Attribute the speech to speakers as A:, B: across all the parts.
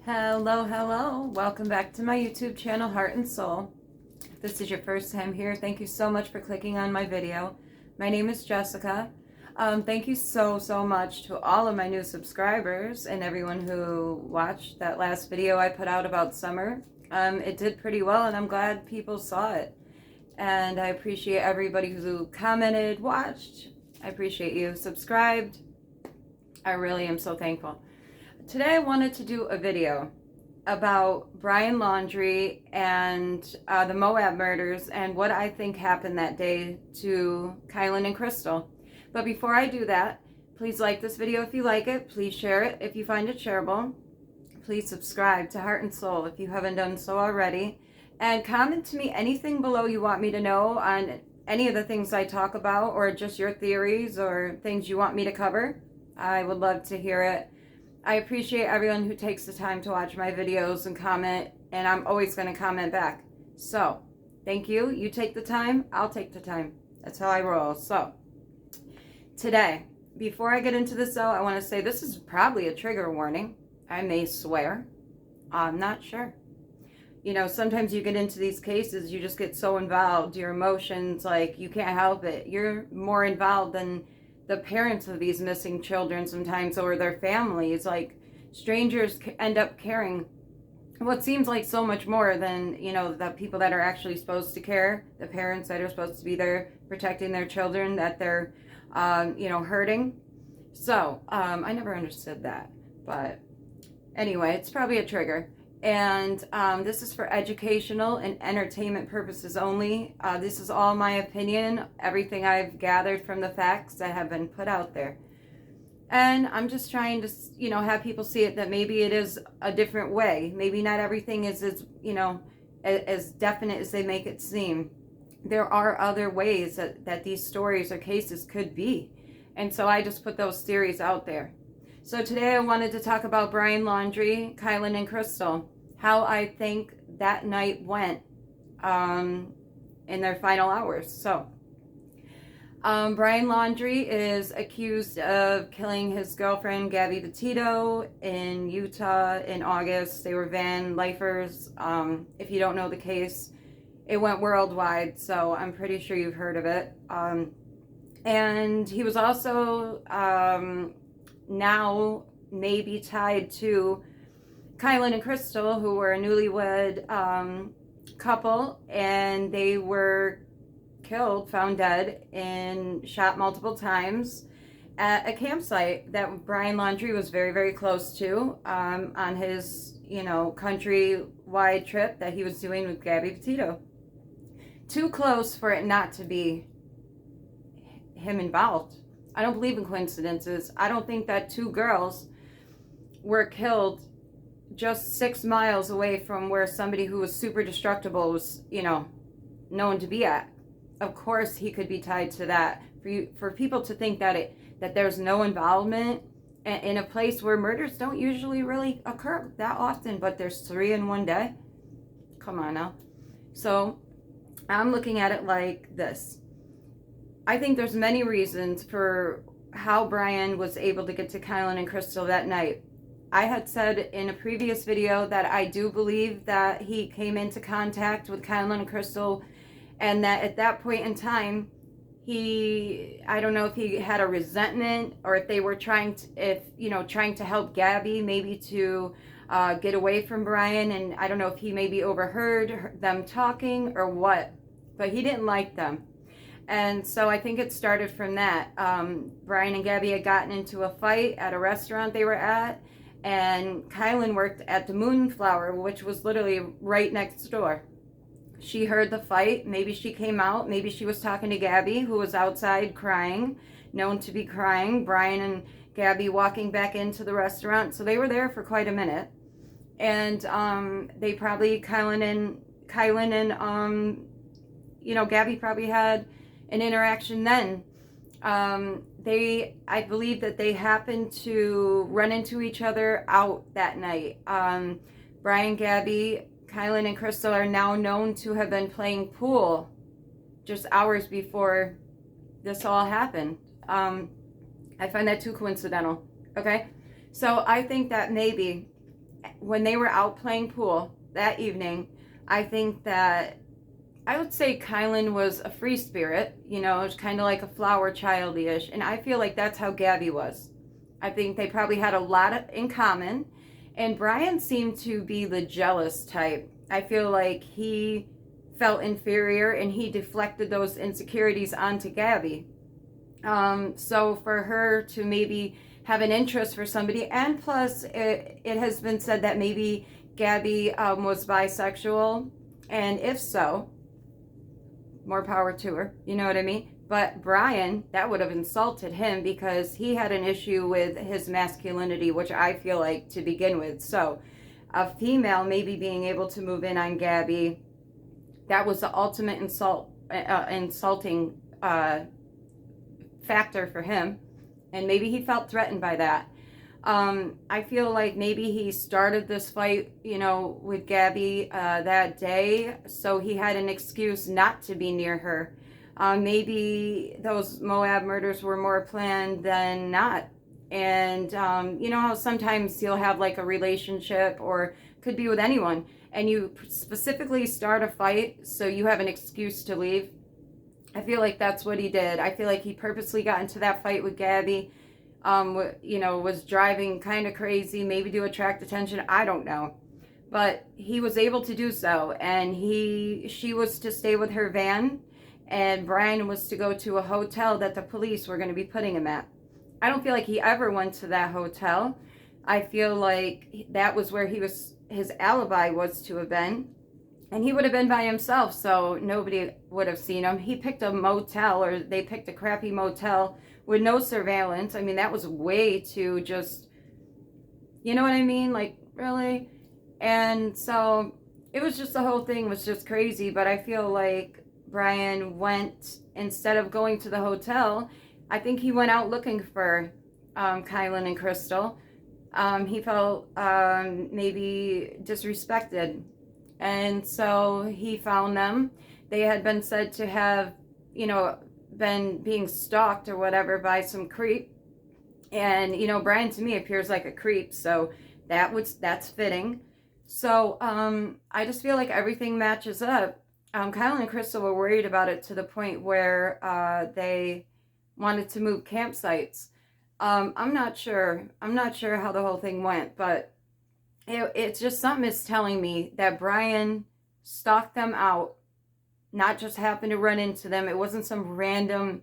A: Hello, hello. Welcome back to my YouTube channel, Heart and Soul. If this is your first time here, thank you so much for clicking on my video. My name is Jessica. Thank you so much to all of my new subscribers and everyone who watched that last video I put out about summer. It did pretty well and I'm glad people saw it. And I appreciate everybody who commented, watched. I appreciate you, subscribed. I really am so thankful. Today I wanted to do a video about Brian Laundrie and the MOAB murders and what I think happened that day to Kylen and Crystal. But before I do that, please like this video if you like it. Please share it if you find it shareable. Please subscribe to Heart and Soul if you haven't done so already. And comment to me anything below you want me to know on any of the things I talk about, or just your theories or things you want me to cover. I would love to hear it. I appreciate everyone who takes the time to watch my videos and comment, and I'm always going to comment back. So, thank you. You take the time, I'll take the time. That's how I roll. So, today, before I get into this though, I want to say this is probably a trigger warning. I may swear. I'm not sure. You know, sometimes you get into these cases, you just get so involved, your emotions, like, you can't help it. You're more involved than the parents of these missing children sometimes, or their families. Like, strangers end up caring what seems like so much more than, you know, the people that are actually supposed to care, the parents that are supposed to be there protecting their children that they're, you know, hurting. So, I never understood that. But anyway, it's probably a trigger. And this is for educational and entertainment purposes only. This is all my opinion, everything I've gathered from the facts that have been put out there. And I'm just trying to, you know, have people see it that maybe it is a different way. Maybe not everything is as, you know, as definite as they make it seem. There are other ways that these stories or cases could be. And so I just put those theories out there. So today I wanted to talk about Brian Laundrie, Kylen, and Crystal. How I think that night went in their final hours. So, Brian Laundrie is accused of killing his girlfriend, Gabby Petito, in Utah in August. They were van lifers. If you don't know the case, it went worldwide, so I'm pretty sure you've heard of it. And he was also now maybe tied to Kylen and Crystal, who were a newlywed couple, and they were killed, found dead, and shot multiple times at a campsite that Brian Laundrie was very close to on his, you know, countrywide trip that he was doing with Gabby Petito. Too close for it not to be him involved. I don't believe in coincidences. I don't think that two girls were killed just 6 miles away from where somebody who was super destructible was, you know, known to be at. Of course he could be tied to that. For people to think that that there's no involvement in a place where murders don't usually really occur that often, but there's 3 in one day. Come on now. So I'm looking at it like this. I think there's many reasons for how Brian was able to get to Kylen and Crystal that night. I had said in a previous video that I do believe that he came into contact with Kylen and Crystal, and that at that point in time, I don't know if he had a resentment, or if they were trying to help Gabby, maybe to get away from Brian, and I don't know if he maybe overheard them talking or what, but he didn't like them. And so I think it started from that. Brian and Gabby had gotten into a fight at a restaurant they were at, and Kylen worked at the Moonflower, which was literally right next door. She heard the fight. Maybe she came out. Maybe she was talking to Gabby, who was outside crying, known to be crying. Brian and Gabby walking back into the restaurant. So they were there for quite a minute. And they probably, Kylen and you know, Gabby probably had an interaction then. I believe that they happened to run into each other out that night. Brian, Gabby, Kylen, and Crystal are now known to have been playing pool just hours before this all happened. I find that too coincidental. Okay, so I think that maybe when they were out playing pool that evening, I think that I would say Kylen was a free spirit, you know, it was kind of like a flower child-ish, and I feel like that's how Gabby was. I think they probably had a lot in common, and Brian seemed to be the jealous type. I feel like he felt inferior and he deflected those insecurities onto Gabby. So for her to maybe have an interest for somebody, and plus it has been said that maybe Gabby was bisexual, and if so, more power to her, you know what I mean? But Brian, that would have insulted him because he had an issue with his masculinity, which I feel like to begin with. So a female maybe being able to move in on Gabby, that was the ultimate insulting factor for him, and maybe he felt threatened by that. I feel like maybe he started this fight, you know, with Gabby that day, so he had an excuse not to be near her. Maybe those MOAB murders were more planned than not. And you know how sometimes you'll have like a relationship, or could be with anyone, and you specifically start a fight so you have an excuse to leave? I feel like that's what he did. I feel like he purposely got into that fight with Gabby, you know, was driving kind of crazy, maybe to attract attention. I don't know. But he was able to do so, and she was to stay with her van, and Brian was to go to a hotel that the police were going to be putting him at. I don't feel like he ever went to that hotel. I feel like that was where his alibi was to have been. And he would have been by himself, so nobody would have seen him. He picked a motel, or they picked a crappy motel with no surveillance. I mean, that was way too just, you know what I mean? Like, really? And so it was just, the whole thing was just crazy. But I feel like Brian went, instead of going to the hotel, I think he went out looking for Kylen and Crystal. He felt maybe disrespected. And so he found them. They had been said to have, you know, been being stalked or whatever by some creep. And, you know, Brian to me appears like a creep, so that's fitting. So I just feel like everything matches up. Kylen and Crystal were worried about it to the point where they wanted to move campsites. I'm not sure how the whole thing went, but it's just something is telling me that Brian stalked them out, not just happened to run into them. It wasn't some random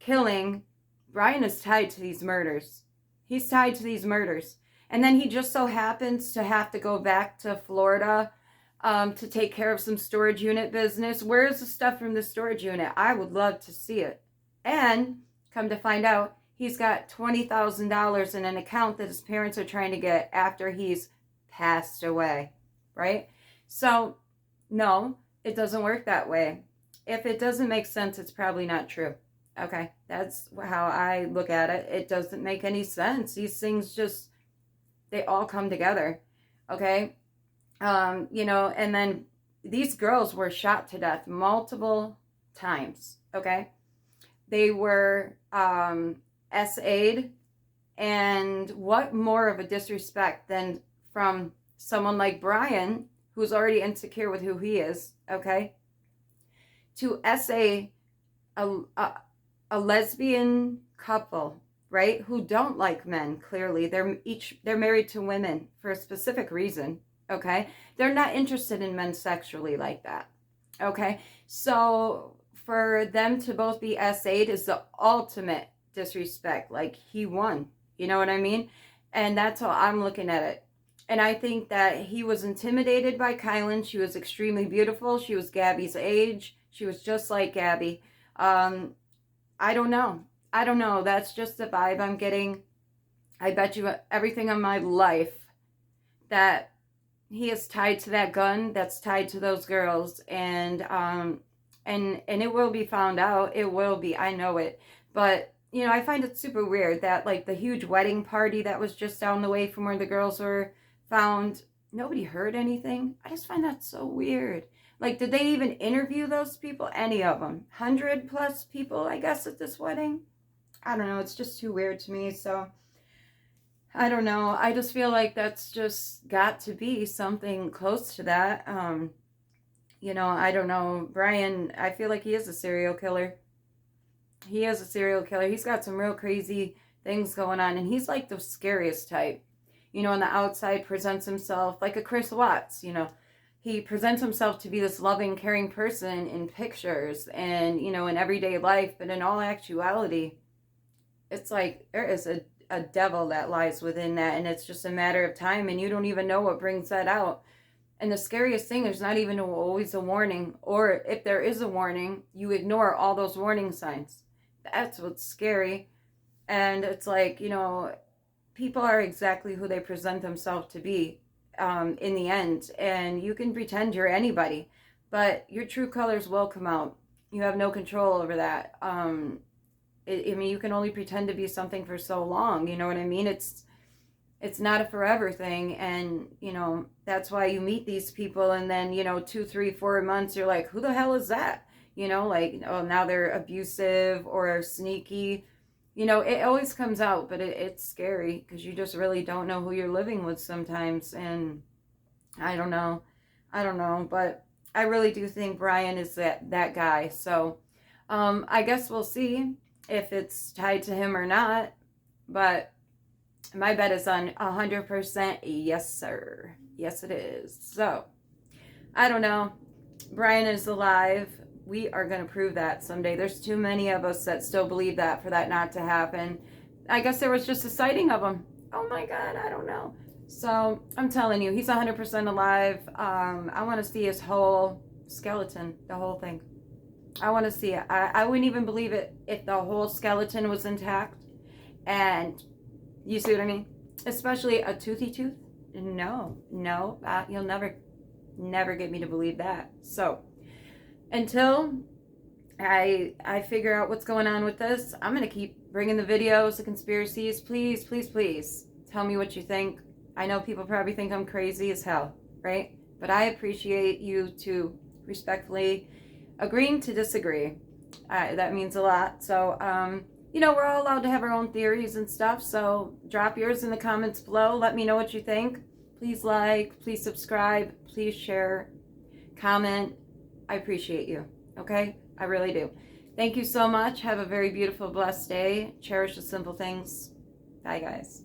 A: killing. Brian is tied to these murders. He's tied to these murders. And then he just so happens to have to go back to Florida to take care of some storage unit business. Where's the stuff from the storage unit? I would love to see it. And come to find out, he's got $20,000 in an account that his parents are trying to get after he's passed away, right? So, no, it doesn't work that way. If it doesn't make sense, it's probably not true. Okay, that's how I look at it. It doesn't make any sense. These things just, they all come together, okay? You know, and then these girls were shot to death multiple times, okay? They were SA'd, and what more of a disrespect than from someone like Brian, who's already insecure with who he is, okay, to SA a lesbian couple, right, who don't like men. Clearly they're married to women for a specific reason, okay? They're not interested in men sexually like that, okay? So for them to both be SA'd is the ultimate disrespect. Like, he won, you know what I mean? And that's how I'm looking at it. And I think that he was intimidated by Kylen. She was extremely beautiful. She was Gabby's age. She was just like Gabby. I don't know. That's just the vibe I'm getting. I bet you everything in my life that he is tied to that gun that's tied to those girls. And it will be found out. It will be. I know it. But, you know, I find it super weird that, like, the huge wedding party that was just down the way from where the girls were found, nobody heard anything. I just find that so weird. Like, did they even interview those people? Any of them? 100+ people, I guess, at this wedding? I don't know. It's just too weird to me. So, I don't know. I just feel like that's just got to be something close to that. You know, I don't know. Brian, I feel like he is a serial killer. He is a serial killer. He's got some real crazy things going on, and he's like the scariest type. You know, on the outside presents himself like a Chris Watts, you know. He presents himself to be this loving, caring person in pictures and, you know, in everyday life, but in all actuality, it's like there is a devil that lies within that, and it's just a matter of time, and you don't even know what brings that out. And the scariest thing, there's not even always a warning, or if there is a warning, you ignore all those warning signs. That's what's scary. And it's like, you know, people are exactly who they present themselves to be, in the end. And you can pretend you're anybody, but your true colors will come out. You have no control over that. I mean, you can only pretend to be something for so long. You know what I mean? It's not a forever thing, and you know that's why you meet these people, and then, you know, 2, 3, 4 months, you're like, who the hell is that? You know, like, oh, now they're abusive or sneaky. You know, it always comes out, but it's scary because you just really don't know who you're living with sometimes. And I don't know, but I really do think Brian is that guy. So I guess we'll see if it's tied to him or not, but my bet is on 100% yes, sir. Yes, it is. So, I don't know. Brian is alive. We are going to prove that someday. There's too many of us that still believe that for that not to happen. I guess there was just a sighting of him. Oh my God, I don't know. So, I'm telling you, he's 100% alive. I want to see his whole skeleton, the whole thing. I want to see it. I wouldn't even believe it if the whole skeleton was intact. And you see what I mean? Especially a toothy tooth. No, you'll never get me to believe that. So until I figure out what's going on with this, I'm gonna keep bringing the videos, the conspiracies. Please, please, please tell me what you think. I know people probably think I'm crazy as hell, right? But I appreciate you to respectfully agreeing to disagree. That means a lot. So you know, we're all allowed to have our own theories and stuff, so drop yours in the comments below. Let me know what you think. Please like, please subscribe, please share, comment. I appreciate you, okay? I really do. Thank you so much. Have a very beautiful, blessed day. Cherish the simple things. Bye, guys.